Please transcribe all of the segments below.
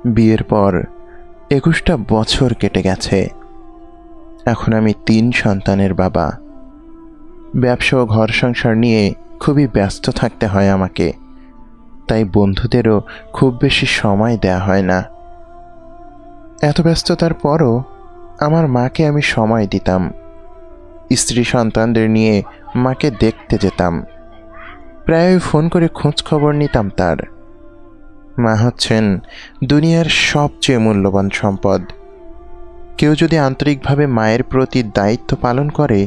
বিয়ের পর ২১টা বছর কেটে গেছে। এখন আমি ৩ সন্তানের বাবা। ব্যবসা ও ঘর সংসার নিয়ে খুবই ব্যস্ত থাকতে হয় আমাকে, তাই বন্ধুদেরও খুব বেশি সময় দেয়া হয় না। এত ব্যস্ততার পরও আমার মাকে আমি সময় দিতাম। স্ত্রী সন্তানদের নিয়ে মাকে দেখতে যেতাম, প্রায়ই ফোন করে খোঁজ খবর নিতাম তার। মা হচ্ছেন দুনিয়ার সবচেয়ে মূল্যবান সম্পদ। কেউ যদি আন্তরিকভাবে মায়ের প্রতি দায়িত্ব পালন করে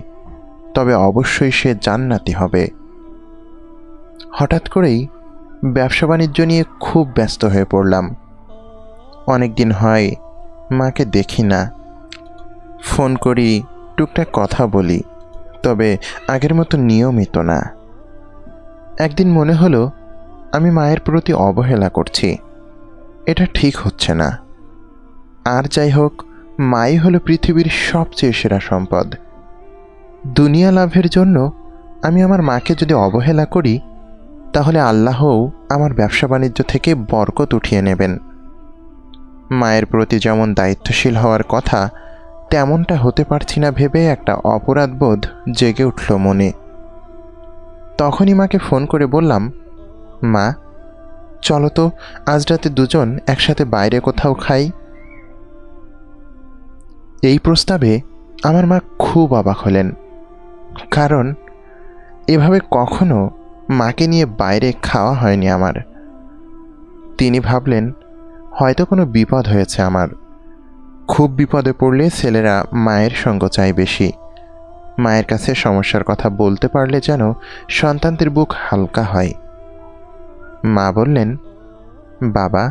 তবে অবশ্যই সে জান্নাতি হবে। হঠাৎ করেই ব্যবসা বাণিজ্য নিয়ে খুব ব্যস্ত হয়ে পড়লাম। অনেক দিন হয় মাকে দেখি না। ফোন করি, টুকটাক কথা বলি, তবে আগের মতো নিয়মিত না। একদিন মনে হলো আমি মায়ের প্রতি অবহেলা করছি। এটা ঠিক হচ্ছে না। আর যাই হোক, মাই হলো পৃথিবীর সবচেয়ে সেরা সম্পদ। দুনিয়া লাভের জন্য আমি আমার মাকে যদি অবহেলা করি তাহলে আল্লাহও আমার ব্যবসা বাণিজ্য থেকে বরকত উঠিয়ে নেবেন। মায়ের প্রতি যেমন দায়িত্বশীল হওয়ার কথা তেমনটা হতে পারছি না ভেবে একটা অপরাধবোধ জেগে উঠল মনে। তখনই মাকে ফোন করে বললাম, মা চলো তো আজ রাতে দুজন একসাথে বাইরে কোথাও খাই। এই প্রস্তাবে আমার মা খুব অবাক হলেন, কারণ এভাবে কখনো মাকে নিয়ে বাইরে খাওয়া হয়নি আমার। তিনি ভাবলেন হয়তো কোনো বিপদ হয়েছে আমার। খুব বিপদে পড়লে ছেলেরা মায়ের সঙ্গ চায় বেশি। মায়ের কাছে সমস্যার কথা বলতে পারলে যেন সন্তানদের বুক হালকা হয়। মা বললেন, বাবা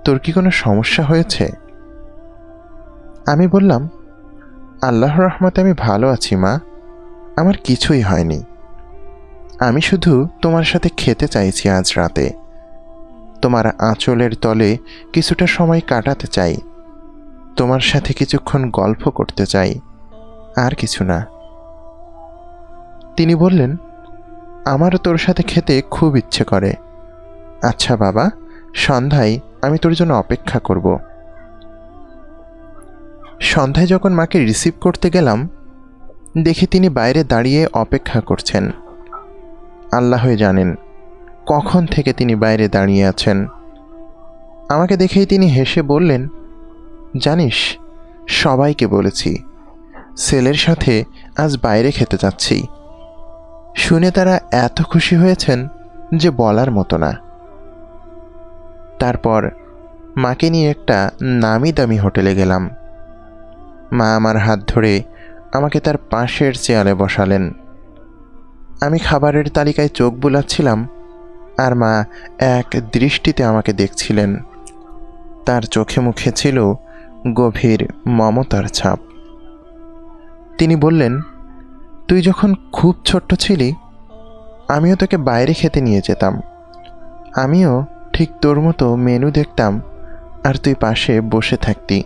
তোর কি কোনো সমস্যা হয়েছে? আমি বললাম, আল্লাহর রহমতে আমি ভালো আছি মা, আমার কিছুই হয়নি। আমি শুধু তোমার সাথে খেতে চাইছি আজ রাতে। তোমার আঁচলের তলে কিছুটা সময় কাটাতে চাই, তোমার সাথে কিছুক্ষণ গল্প করতে চাই, আর কিছু না। তিনি বললেন, আমারও তোর সাথে খেতে খুব ইচ্ছে করে। আচ্ছা বাবা, সন্ধ্যায় আমি তোর জন্য অপেক্ষা করব। সন্ধ্যায় যখন মাকে রিসিভ করতে গেলাম দেখি তিনি বাইরে দাঁড়িয়ে অপেক্ষা করছেন। আল্লাহই জানেন কখন থেকে তিনি বাইরে দাঁড়িয়ে আছেন। আমাকে দেখেই তিনি হেসে বললেন, জানিস সবাইকে বলেছি ছেলের সাথে আজ বাইরে খেতে যাচ্ছি। শুনে তারা এত খুশি হয়েছেন যে বলার মতো না। তারপর মাকে নিয়ে একটা নামি দামি হোটেলে গেলাম। মা আমার হাত ধরে আমাকে তার পাশের চেয়ারে বসালেন। আমি খাবারের তালিকায় চোখ বুলাচ্ছিলাম আর মা এক দৃষ্টিতে আমাকে দেখছিলেন। তার চোখে মুখে ছিল গভীর মমতার ছাপ। তিনি বললেন, তুই যখন খুব ছোট্ট ছিলি আমিও তোকে বাইরে খেতে নিয়ে যেতাম। আমিও ঠিক তোর মতো মেনু দেখতাম আর তুই পাশে বসে থাকতি।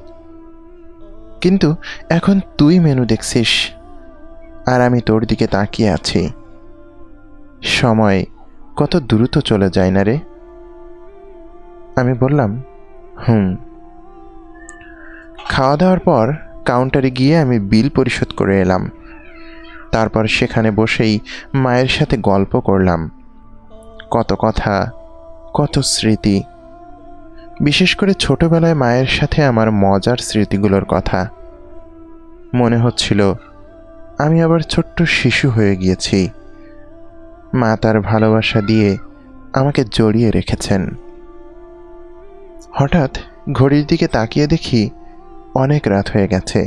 কিন্তু এখন তুই মেনু দেখছিস আর আমি তোর দিকে তাকিয়ে আছি। সময় কত দ্রুত চলে যায় না রে। আমি বললাম, খাওয়া দাওয়ার পর কাউন্টারে গিয়ে আমি বিল পরিশোধ করে এলাম। তারপর সেখানে বসেই মায়ের সাথে গল্প করলাম। কত কথা, কত স্মৃতি, বিশেষ করে ছোটবেলায় মায়ের সাথে আমার মজার স্মৃতিগুলোর কথা। মনে হচ্ছিল আমি আবার ছোট্ট শিশু হয়ে গিয়েছি। মা তার ভালোবাসা দিয়ে আমাকে জড়িয়ে রেখেছেন। হঠাৎ ঘড়ির দিকে তাকিয়ে দেখি অনেক রাত হয়ে গেছে।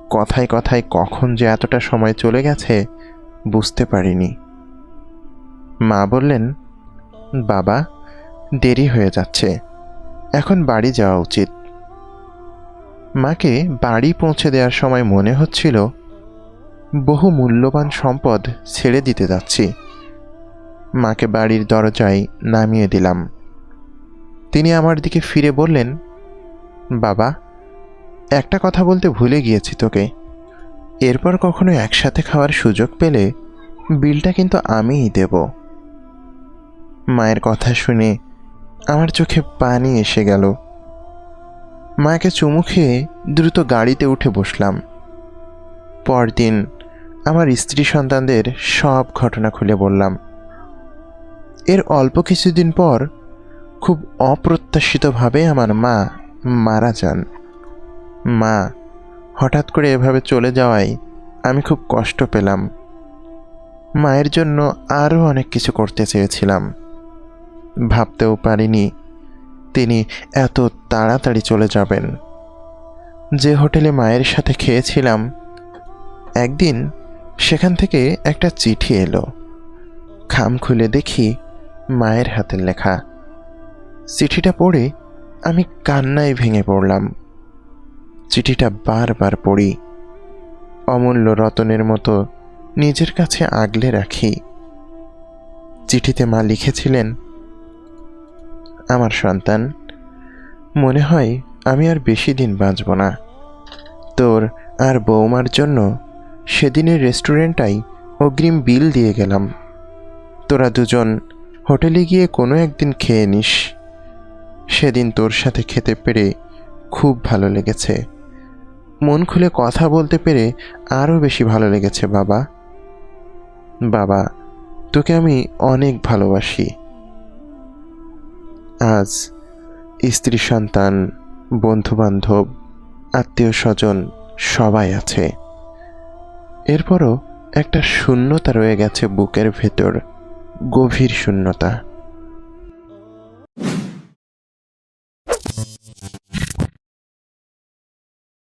কথায় কথায় কখন যে এতটা সময় চলে গেছে বুঝতে পারিনি। মা বললেন, বাবা দেরি হয়ে যাচ্ছে, এখন বাড়ি যাওয়া উচিত। মাকে বাড়ি পৌঁছে দেওয়ার সময় মনে হচ্ছিল বহু মূল্যবান সম্পদ ছেড়ে দিতে যাচ্ছি। মাকে বাড়ির দরজায় নামিয়ে দিলাম। তিনি আমার দিকে ফিরে বললেন, বাবা একটা কথা বলতে ভুলে গিয়েছি তোকে। এরপর কখনো একসাথে খাওয়ার সুযোগ পেলে বিলটা কিন্তু আমিই দেব। মায়ের কথা শুনে আমার চোখে পানি এসে গেল। মাকে চুমু খেয়ে দ্রুত গাড়িতে উঠে বসলাম। পরদিন আমার স্ত্রী সন্তানদের সব ঘটনা খুলে বললাম। এর অল্প কিছুদিন পর খুব অপ্রত্যাশিতভাবে আমার মা মারা যান। মা হঠাৎ করে এভাবে চলে যাওয়ায় আমি খুব কষ্ট পেলাম। মায়ের জন্য আরও অনেক কিছু করতে চেয়েছিলাম, ভাবতেও পারিনি তিনি এত তাড়াতাড়ি চলে যাবেন। যে হোটেলে মায়ের সাথে খেয়েছিলাম, একদিন সেখান থেকে একটা চিঠি এলো। খাম খুলে দেখি মায়ের হাতের লেখা। চিঠিটা পড়ে আমি কান্নায় ভেঙে পড়লাম। চিঠিটা বারবার পড়ি, অমূল্য রতনের মতো নিজের কাছে আগলে রাখি। চিঠিতে মা লিখেছিলেন, আমার সন্তান, মনে হয় আমি আর বেশি দিন বাঁচব না। তোর আর বৌমার জন্য সেদিনের রেস্টুরেন্টটাই অগ্রিম বিল দিয়ে গেলাম। তোরা দুজন হোটেলে গিয়ে কোনো একদিন খেয়ে নিস। সেদিন তোর সাথে খেতে পেরে খুব ভালো লেগেছে। মন খুলে কথা বলতে পেরে আরও বেশি ভালো লেগেছে বাবা। বাবা, তোকে আমি অনেক ভালোবাসি। আজ স্ত্রী সন্তান, বন্ধুবান্ধব, আত্মীয় স্বজন সবাই আছে। এরপরও একটা শূন্যতা রয়ে গেছে বুকের ভেতর, গভীর শূন্যতা।